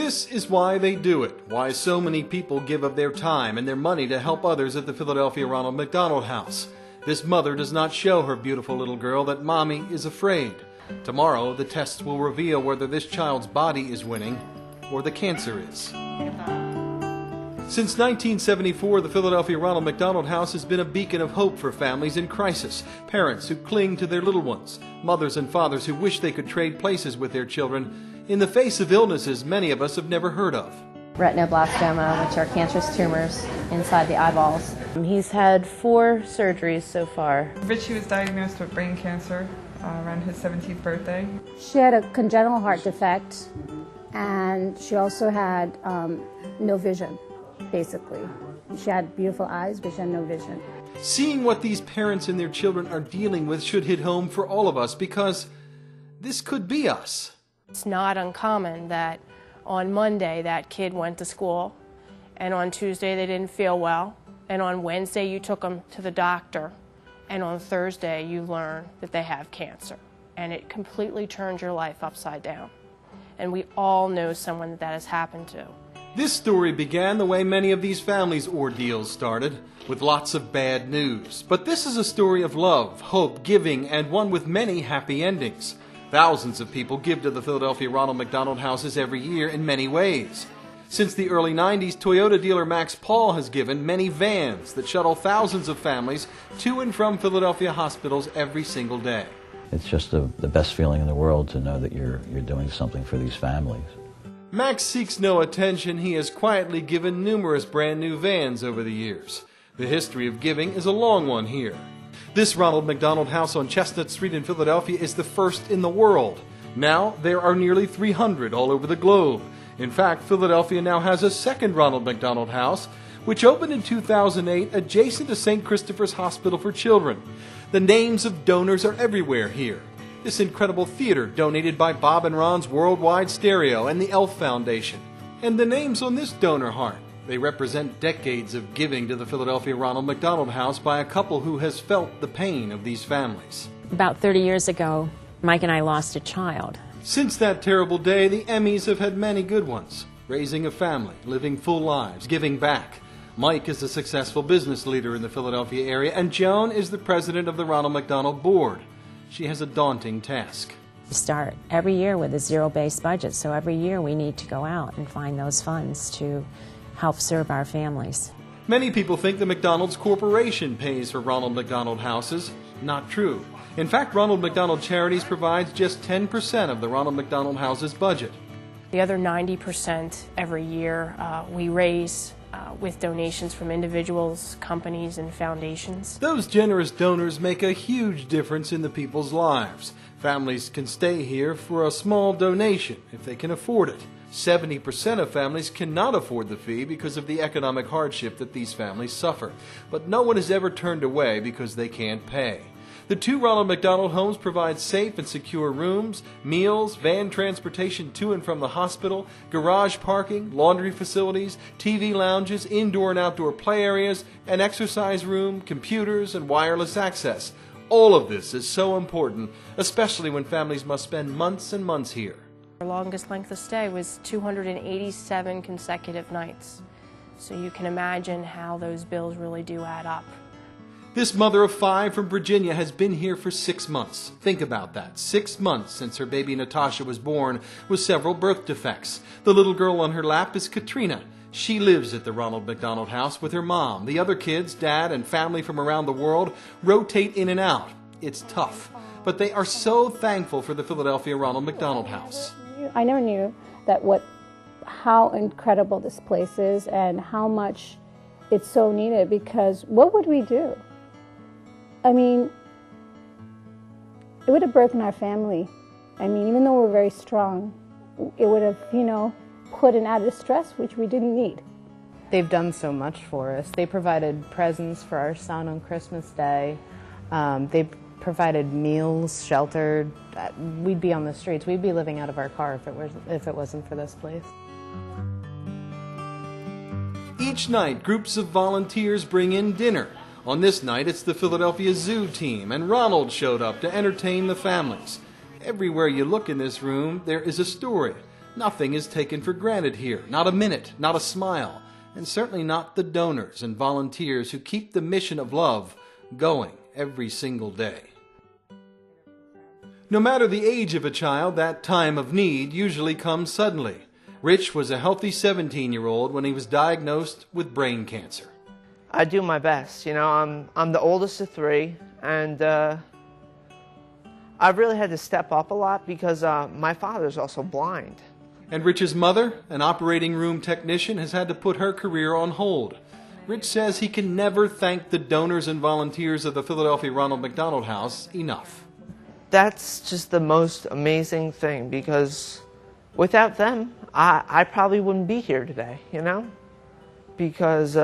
This is why they do it, why so many people give of their time and their money to help others at the Philadelphia Ronald McDonald House. This mother does not show her beautiful little girl that mommy is afraid. Tomorrow, the tests will reveal whether this child's body is winning or the cancer is. Since 1974, the Philadelphia Ronald McDonald House has been a beacon of hope for families in crisis, parents who cling to their little ones, mothers and fathers who wish they could trade places with their children in the face of illnesses many of us have never heard of. Retinoblastoma, which are cancerous tumors inside the eyeballs. He's had 4 surgeries so far. Richie was diagnosed with brain cancer around his 17th birthday. She had a congenital heart defect, and she also had no vision, basically. She had beautiful eyes, but she had no vision. Seeing what these parents and their children are dealing with should hit home for all of us, because this could be us. It's not uncommon that on Monday that kid went to school, and on Tuesday they didn't feel well, and on Wednesday you took them to the doctor, and on Thursday you learn that they have cancer. And it completely turns your life upside down. And we all know someone that has happened to. This story began the way many of these families' ordeals started, with lots of bad news. But this is a story of love, hope, giving, and one with many happy endings. Thousands of people give to the Philadelphia Ronald McDonald Houses every year in many ways. Since the early 90s, Toyota dealer Max Paul has given many vans that shuttle thousands of families to and from Philadelphia hospitals every single day. It's just the best feeling in the world to know that you're doing something for these families. Max seeks no attention. He has quietly given numerous brand new vans over the years. The history of giving is a long one here. This Ronald McDonald House on Chestnut Street in Philadelphia is the first in the world. Now there are nearly 300 all over the globe. In fact, Philadelphia now has a second Ronald McDonald House, which opened in 2008 adjacent to St. Christopher's Hospital for Children. The names of donors are everywhere here. This incredible theater donated by Bob and Ron's Worldwide Stereo and the Elf Foundation. And the names on this donor heart. They represent decades of giving to the Philadelphia Ronald McDonald House by a couple who has felt the pain of these families. About 30 years ago, Mike and I lost a child. Since that terrible day, the Emmys have had many good ones. Raising a family, living full lives, giving back. Mike is a successful business leader in the Philadelphia area, and Joan is the president of the Ronald McDonald Board. She has a daunting task. We start every year with a zero-based budget, so every year we need to go out and find those funds to help serve our families. Many people think the McDonald's Corporation pays for Ronald McDonald Houses. Not true. In fact, Ronald McDonald Charities provides just 10% of the Ronald McDonald House's budget. The other 90% every year we raise with donations from individuals, companies, and foundations. Those generous donors make a huge difference in the people's lives. Families can stay here for a small donation if they can afford it. 70% of families cannot afford the fee because of the economic hardship that these families suffer. But no one is ever turned away because they can't pay. The 2 Ronald McDonald homes provide safe and secure rooms, meals, van transportation to and from the hospital, garage parking, laundry facilities, TV lounges, indoor and outdoor play areas, an exercise room, computers, and wireless access. All of this is so important, especially when families must spend months and months here. Our longest length of stay was 287 consecutive nights. So you can imagine how those bills really do add up. This mother of 5 from Virginia has been here for 6 months. Think about that. 6 months since her baby Natasha was born, with several birth defects. The little girl on her lap is Katrina. She lives at the Ronald McDonald House with her mom. The other kids, dad, and family from around the world rotate in and out. It's tough, but they are so thankful for the Philadelphia Ronald McDonald House. I never knew that how incredible this place is and how much it's so needed, because what would we do? I mean, it would have broken our family. I mean, even though we're very strong, it would have, put an added stress, which we didn't need. They've done so much for us. They provided presents for our son on Christmas Day. They provided meals, shelter. We'd be on the streets. We'd be living out of our car if it wasn't for this place. Each night, groups of volunteers bring in dinner. On this night, it's the Philadelphia Zoo team, and Ronald showed up to entertain the families. Everywhere you look in this room, there is a story. Nothing is taken for granted here, not a minute, not a smile, and certainly not the donors and volunteers who keep the mission of love going every single day. No matter the age of a child, that time of need usually comes suddenly. Rich was a healthy 17-year-old when he was diagnosed with brain cancer. I do my best. You know, I'm the oldest of three, and I've really had to step up a lot because my father's also blind. And Rich's mother, an operating room technician, has had to put her career on hold. Rich says he can never thank the donors and volunteers of the Philadelphia Ronald McDonald House enough. That's just the most amazing thing, because without them, I probably wouldn't be here today, you know? Because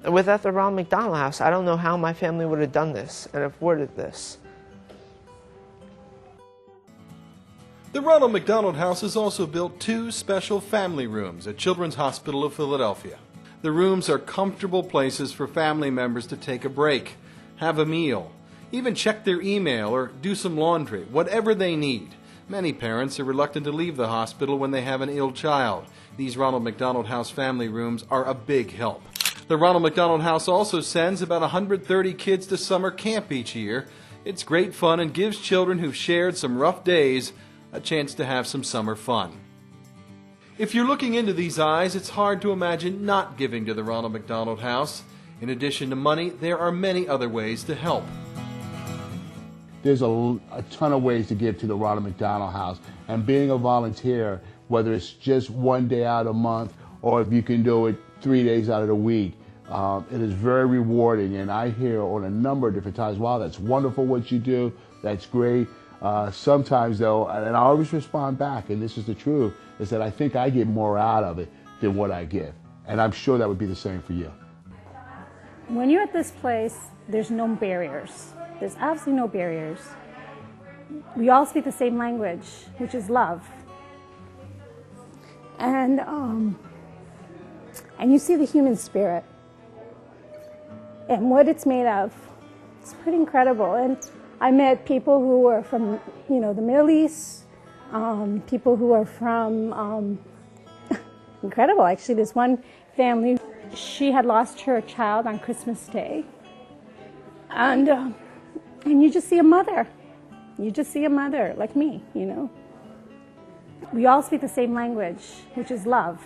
without the Ronald McDonald House, I don't know how my family would have done this and afforded this. The Ronald McDonald House has also built 2 special family rooms at Children's Hospital of Philadelphia. The rooms are comfortable places for family members to take a break, have a meal, even check their email or do some laundry, whatever they need. Many parents are reluctant to leave the hospital when they have an ill child. These Ronald McDonald House family rooms are a big help. The Ronald McDonald House also sends about 130 kids to summer camp each year. It's great fun and gives children who've shared some rough days a chance to have some summer fun. If you're looking into these eyes, it's hard to imagine not giving to the Ronald McDonald House. In addition to money, there are many other ways to help. There's a ton of ways to give to the Ronald McDonald House, and being a volunteer, whether it's just one day out a month or if you can do it 3 days out of the week, it is very rewarding. And I hear on a number of different times, wow, that's wonderful what you do, that's great. Sometimes though, and I always respond back, and this is the truth, is that I think I get more out of it than what I give. And I'm sure that would be the same for you. When you're at this place, there's no barriers. There's absolutely no barriers. We all speak the same language, which is love. And you see the human spirit and what it's made of. It's pretty incredible. And I met people who were from, the Middle East, people who are from, incredible, actually. There's one family, she had lost her child on Christmas Day. And you just see a mother. You just see a mother like me, We all speak the same language, which is love.